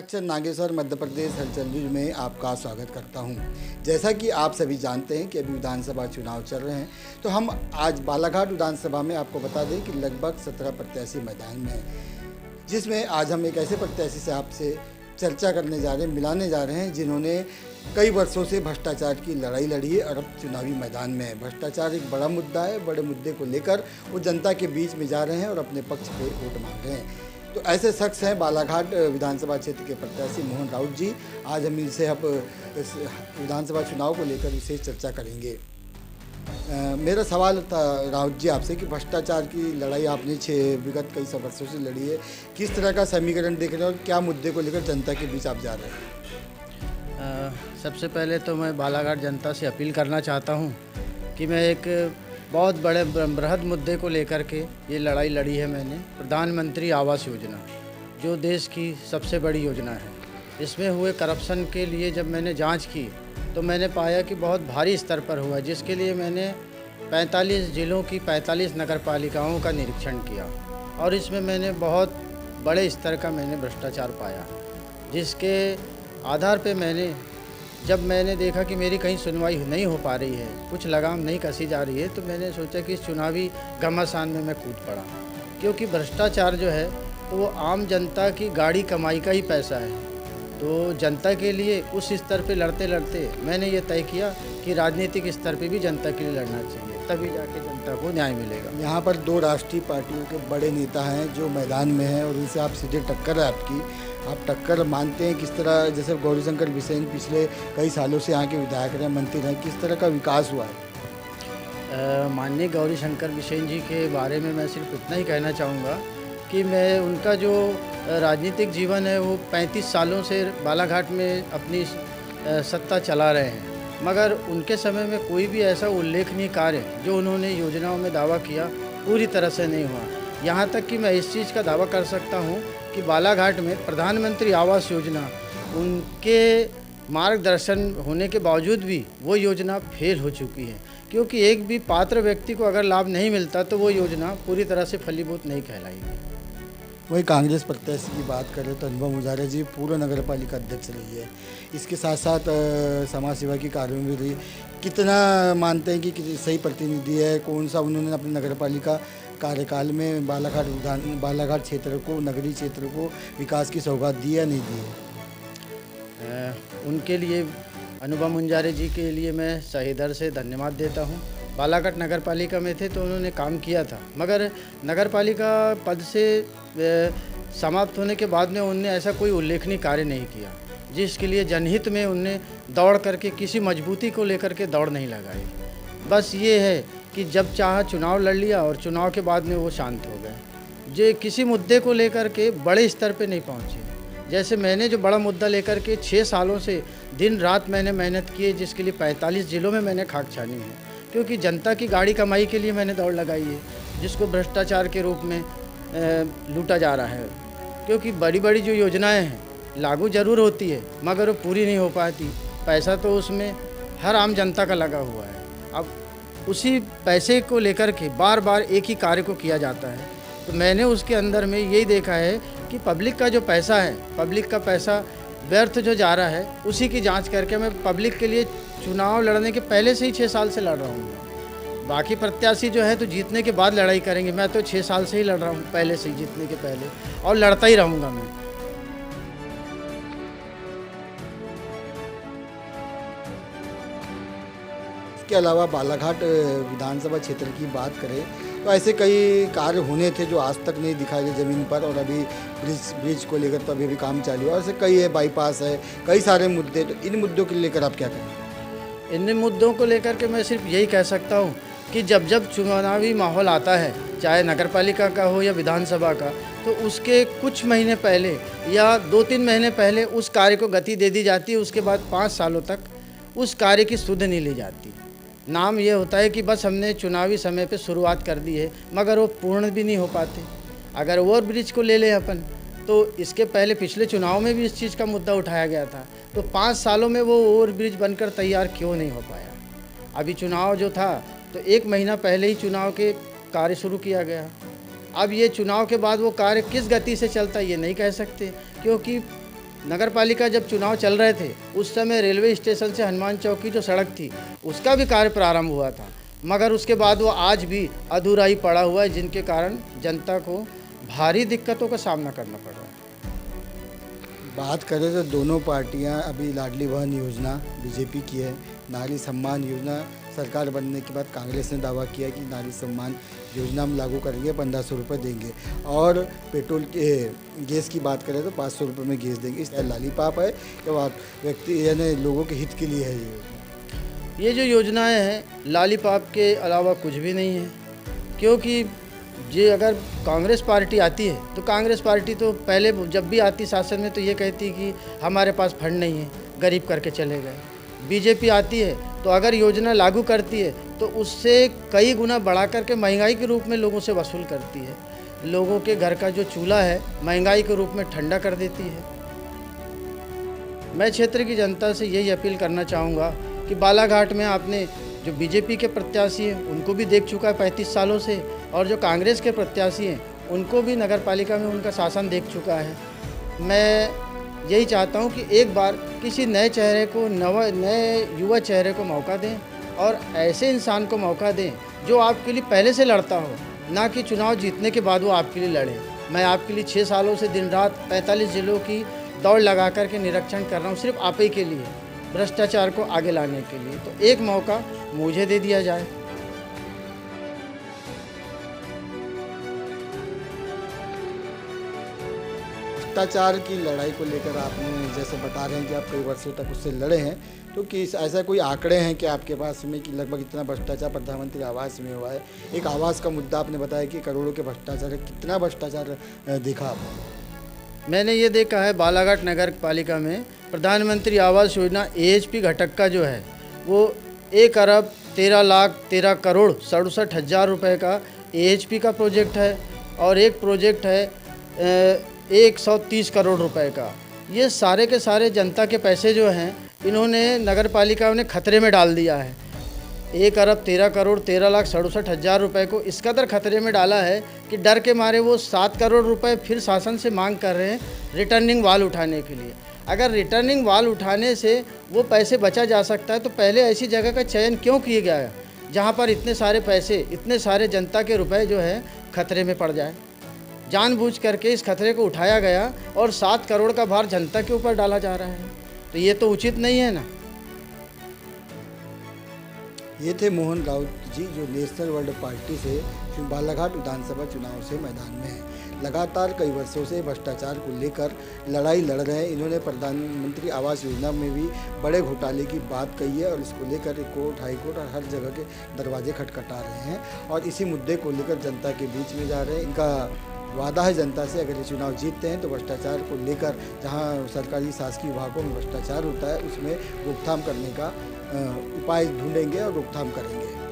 अक्षर नागेश्वर मध्य प्रदेश हलचल न्यूज में आपका स्वागत करता हूं। जैसा कि आप सभी जानते हैं कि अभी विधानसभा चुनाव चल रहे हैं, तो हम आज बालाघाट विधानसभा में आपको बता दें कि लगभग 17 प्रत्याशी मैदान में हैं, जिसमें आज हम एक ऐसे प्रत्याशी से आपसे चर्चा करने जा रहे हैं, मिलाने जा रहे हैं, जिन्होंने कई वर्षों से भ्रष्टाचार की लड़ाई लड़ी है और अब चुनावी मैदान में है। भ्रष्टाचार एक बड़ा मुद्दा है, बड़े मुद्दे को लेकर वो जनता के बीच में जा रहे हैं और अपने पक्ष पे वोट मांग रहे हैं। तो ऐसे शख्स हैं बालाघाट विधानसभा क्षेत्र के प्रत्याशी मोहन राउत जी। आज हम इनसे अब इस विधानसभा चुनाव को लेकर विशेष चर्चा करेंगे। मेरा सवाल था राउत जी आपसे कि भ्रष्टाचार की लड़ाई आपने विगत कई वर्षों से लड़ी है, किस तरह का समीकरण देख रहे हैं और क्या मुद्दे को लेकर जनता के बीच आप जा रहे हैं? सबसे पहले तो मैं बालाघाट जनता से अपील करना चाहता हूँ कि मैं एक बहुत बड़े बृहद मुद्दे को लेकर के ये लड़ाई लड़ी है मैंने। प्रधानमंत्री आवास योजना जो देश की सबसे बड़ी योजना है, इसमें हुए करप्शन के लिए जब मैंने जांच की तो मैंने पाया कि बहुत भारी स्तर पर हुआ, जिसके लिए मैंने 45 जिलों की 45 नगर पालिकाओं का निरीक्षण किया और इसमें मैंने बहुत बड़े स्तर का मैंने भ्रष्टाचार पाया, जिसके आधार पे जब मैंने देखा कि मेरी कहीं सुनवाई नहीं हो पा रही है, कुछ लगाम नहीं कसी जा रही है, तो मैंने सोचा कि इस चुनावी घमासान में मैं कूद पड़ा। क्योंकि भ्रष्टाचार जो है तो वो आम जनता की गाड़ी कमाई का ही पैसा है। तो जनता के लिए उस स्तर पे लड़ते लड़ते मैंने ये तय किया कि राजनीतिक स्तर पे भी जनता के लिए लड़ना चाहिए, तभी जाके जनता को न्याय मिलेगा। यहाँ पर दो राष्ट्रीय पार्टियों के बड़े नेता हैं जो मैदान में हैं और उनसे आप सीधे टक्कर है आपकी। आप टक्कर मानते हैं? किस तरह, जैसे गौरीशंकर बिसेन पिछले कई सालों से यहाँ के विधायक रहे, मंत्री रहे, किस तरह का विकास हुआ है? माननीय गौरीशंकर बिसेन जी के बारे में मैं सिर्फ इतना ही कहना चाहूँगा कि मैं उनका जो राजनीतिक जीवन है वो 35 सालों से बालाघाट में अपनी सत्ता चला रहे हैं, मगर उनके समय में कोई भी ऐसा उल्लेखनीय कार्य जो उन्होंने योजनाओं में दावा किया पूरी तरह से नहीं हुआ। यहाँ तक कि मैं इस चीज़ का दावा कर सकता हूँ कि बालाघाट में प्रधानमंत्री आवास योजना उनके मार्गदर्शन होने के बावजूद भी वो योजना फेल हो चुकी है, क्योंकि एक भी पात्र व्यक्ति को अगर लाभ नहीं मिलता तो वो योजना पूरी तरह से फलीभूत नहीं कहलाएगी। वही कांग्रेस प्रत्याशी की बात करें तो अनुभव मुजारे जी पूर्व नगर पालिका अध्यक्ष रही है, इसके साथ साथ समाज सेवा की कार्यों में रही। कितना मानते हैं कि सही प्रतिनिधि है? कौन सा उन्होंने अपने नगर पालिका कार्यकाल में बालाघाट क्षेत्र को, नगरीय क्षेत्र को विकास की सौगात दी या नहीं दी है? उनके लिए, अनुभव मुंजारे जी के लिए मैं सहेदर से धन्यवाद देता हूं। बालाघाट नगर पालिका में थे तो उन्होंने काम किया था, मगर नगर पालिका पद से समाप्त होने के बाद में उनने ऐसा कोई उल्लेखनीय कार्य नहीं किया, जिसके लिए जनहित में उनने दौड़ करके किसी मजबूती को लेकर के दौड़ नहीं लगाई। बस ये है कि जब चाहा चुनाव लड़ लिया और चुनाव के बाद में वो शांत हो गए, जो किसी मुद्दे को लेकर के बड़े स्तर पे नहीं पहुँचे। जैसे मैंने जो बड़ा मुद्दा लेकर के 6 सालों से दिन रात मैंने मेहनत की है, जिसके लिए 45 जिलों में मैंने खाक छानी है, क्योंकि जनता की गाड़ी कमाई के लिए मैंने दौड़ लगाई है, जिसको भ्रष्टाचार के रूप में लूटा जा रहा है। क्योंकि बड़ी बड़ी जो योजनाएं हैं लागू ज़रूर होती है, मगर वो पूरी नहीं हो पाती। पैसा तो उसमें हर आम जनता का लगा हुआ है। अब उसी पैसे को लेकर के बार बार एक ही कार्य को किया जाता है। तो मैंने उसके अंदर में यही देखा है कि पब्लिक का जो पैसा है, पब्लिक का पैसा व्यर्थ जो जा रहा है, उसी की जांच करके मैं पब्लिक के लिए चुनाव लड़ने के पहले से ही 6 साल से लड़ रहा हूँ। बाकी प्रत्याशी जो है तो जीतने के बाद लड़ाई करेंगे, मैं तो 6 साल से ही लड़ रहा हूँ, पहले से ही, जीतने के पहले, और लड़ता ही रहूँगा मैं। इसके अलावा बालाघाट विधानसभा क्षेत्र की बात करें तो ऐसे कई कार्य होने थे जो आज तक नहीं दिखाए गए ज़मीन पर, और अभी ब्रिज को लेकर तो अभी भी काम चालू है। ऐसे कई है, बाईपास है, कई सारे मुद्दे। तो इन मुद्दों को लेकर आप क्या करें? इन मुद्दों को लेकर के मैं सिर्फ यही कह सकता हूँ कि जब जब चुनावी माहौल आता है, चाहे नगर पालिका का हो या विधानसभा का, तो उसके कुछ महीने पहले या 2-3 महीने पहले उस कार्य को गति दे दी जाती है। उसके बाद 5 सालों तक उस कार्य की सुध नहीं ली जाती। नाम ये होता है कि बस हमने चुनावी समय पे शुरुआत कर दी है, मगर वो पूर्ण भी नहीं हो पाते। अगर ओवर ब्रिज को ले लें अपन, तो इसके पहले पिछले चुनाव में भी इस चीज़ का मुद्दा उठाया गया था। तो 5 सालों में वो ओवर ब्रिज बनकर तैयार क्यों नहीं हो पाया? अभी चुनाव जो था तो 1 महीना पहले ही चुनाव के कार्य शुरू किया गया। अब ये चुनाव के बाद वो कार्य किस गति से चलता है ये नहीं कह सकते, क्योंकि नगर पालिका जब चुनाव चल रहे थे उस समय रेलवे स्टेशन से हनुमान चौक की जो सड़क थी उसका भी कार्य प्रारंभ हुआ था, मगर उसके बाद वो आज भी अधूरा ही पड़ा हुआ है, जिनके कारण जनता को भारी दिक्कतों का सामना करना पड़ रहा है। बात करें तो दोनों पार्टियां अभी लाडली बहन योजना बीजेपी की है, नारी सम्मान योजना सरकार बनने के बाद कांग्रेस ने दावा किया कि नारी सम्मान योजना हम लागू करेंगे, 1500 रुपये देंगे, और पेट्रोल के गैस की बात करें तो 500 रुपये में गैस देंगे। इस लालीपाप है या व्यक्ति यानी लोगों के हित के लिए है ये जो योजनाएं हैं लालीपाप के अलावा कुछ भी नहीं है, क्योंकि ये अगर कांग्रेस पार्टी आती है तो कांग्रेस पार्टी तो पहले जब भी आती शासन में तो ये कहती कि हमारे पास फंड नहीं है, गरीब करके चले गए। बीजेपी आती है तो अगर योजना लागू करती है तो उससे कई गुना बढ़ा करके महंगाई के रूप में लोगों से वसूल करती है, लोगों के घर का जो चूल्हा है महंगाई के रूप में ठंडा कर देती है। मैं क्षेत्र की जनता से यही अपील करना चाहूँगा कि बालाघाट में आपने जो बीजेपी के प्रत्याशी हैं उनको भी देख चुका है 35 सालों से, और जो कांग्रेस के प्रत्याशी हैं उनको भी नगर पालिका में उनका शासन देख चुका है। मैं यही चाहता हूं कि एक बार किसी नए चेहरे को नए युवा चेहरे को मौका दें और ऐसे इंसान को मौका दें जो आपके लिए पहले से लड़ता हो, ना कि चुनाव जीतने के बाद वो आपके लिए लड़े। मैं आपके लिए 6 सालों से दिन रात 45 जिलों की दौड़ लगा कर के निरीक्षण कर रहा हूँ, सिर्फ आप ही के लिए, भ्रष्टाचार को आगे लाने के लिए। तो एक मौका मुझे दे दिया जाए। भ्रष्टाचार की लड़ाई को लेकर आपने जैसे बता रहे हैं कि आप कई वर्षों तक उससे लड़े हैं, तो कि ऐसा कोई आंकड़े हैं कि आपके पास में कि लगभग इतना भ्रष्टाचार प्रधानमंत्री आवास में हुआ है? एक आवास का मुद्दा आपने बताया कि करोड़ों के भ्रष्टाचार है, कितना भ्रष्टाचार देखा आपने? मैंने ये देखा है बालाघाट नगर पालिका में प्रधानमंत्री आवास योजना AHP घटक का जो है वो 1,13,13,67,000 रुपये का AHP का प्रोजेक्ट है, और एक प्रोजेक्ट है 130 करोड़ रुपए का। ये सारे के सारे जनता के पैसे जो हैं इन्होंने नगर पालिका ने खतरे में डाल दिया है। 1,13,13,67,000 रुपये को इस कदर खतरे में डाला है कि डर के मारे वो 7 करोड़ रुपए फिर शासन से मांग कर रहे हैं रिटर्निंग वाल उठाने के लिए। अगर रिटर्निंग वाल उठाने से वो पैसे बचा जा सकता है तो पहले ऐसी जगह का चयन क्यों किया गया है जहाँ पर इतने सारे पैसे, इतने सारे जनता के रुपए जो है खतरे में पड़ जाए। जानबूझ करके इस खतरे को उठाया गया और 7 करोड़ का भार जनता के ऊपर डाला जा रहा है, तो ये तो उचित नहीं है ना। ये थे मोहन राउत जी, जो नेशनल वर्ल्ड पार्टी से बालाघाट विधानसभा चुनाव से मैदान में हैं। लगातार कई वर्षों से भ्रष्टाचार को लेकर लड़ाई लड़ रहे हैं। इन्होंने प्रधानमंत्री आवास योजना में भी बड़े घोटाले की बात कही है और इसको लेकर कोर्ट, हाई कोर्ट और हर जगह के दरवाजे खटखटा रहे हैं और इसी मुद्दे को लेकर जनता के बीच में जा रहे हैं। इनका वादा है जनता से, अगर ये चुनाव जीतते हैं तो भ्रष्टाचार को लेकर, जहां सरकारी शासकीय विभागों में भ्रष्टाचार होता है उसमें रोकथाम करने का उपाय ढूंढेंगे और रोकथाम करेंगे।